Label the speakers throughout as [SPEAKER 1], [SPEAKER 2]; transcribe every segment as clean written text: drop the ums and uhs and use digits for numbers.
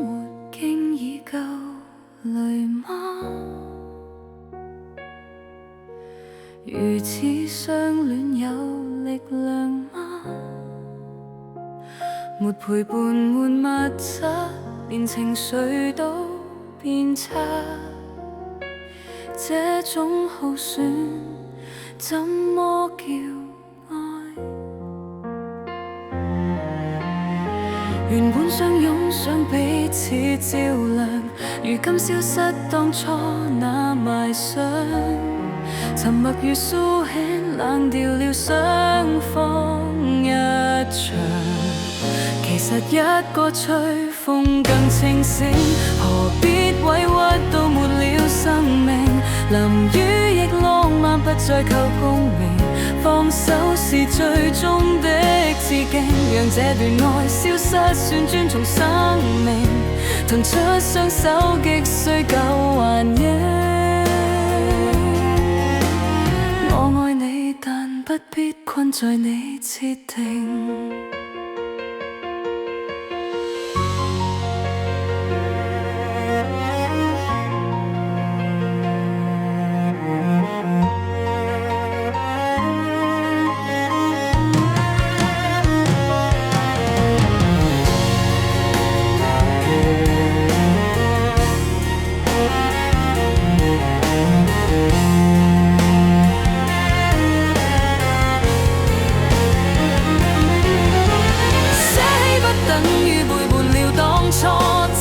[SPEAKER 1] 活經已夠累嗎？如此相戀有力量嗎？沒陪伴沒物質，連情緒都變差。這種耗損怎麼叫愛？原本相擁想彼此照亮，如今消失當初那賣相。沉默如蘇醒，冷掉了雙方一場。其實一個吹風更清醒，何必委屈到沒了生命？淋雨亦浪漫，不再求共鳴。放手是最終的致敬，讓這段愛消失，算尊重生命。騰出雙手，極需夠還應。我愛你，但不必困在你設定。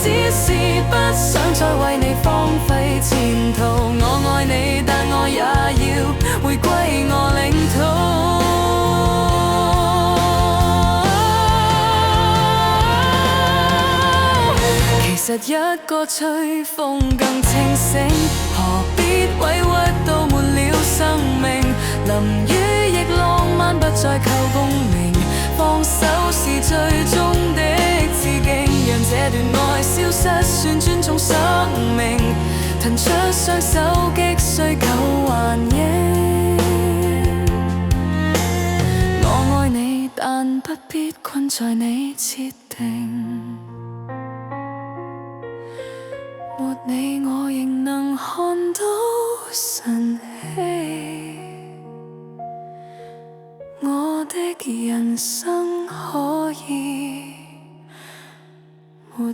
[SPEAKER 1] 只是不想再為你荒廢前途。我愛你，但我也要回歸我領土。其實一個吹風更清醒，何必委屈到沒了生命？淋雨亦浪漫，不再求共鳴。放手是最終的致敬，讓這段愛消失，算尊重生命。騰出雙手，極需夠還應。我愛你，但不必困在你設定。沒你，我仍能看到晨曦。我的人生可以沒有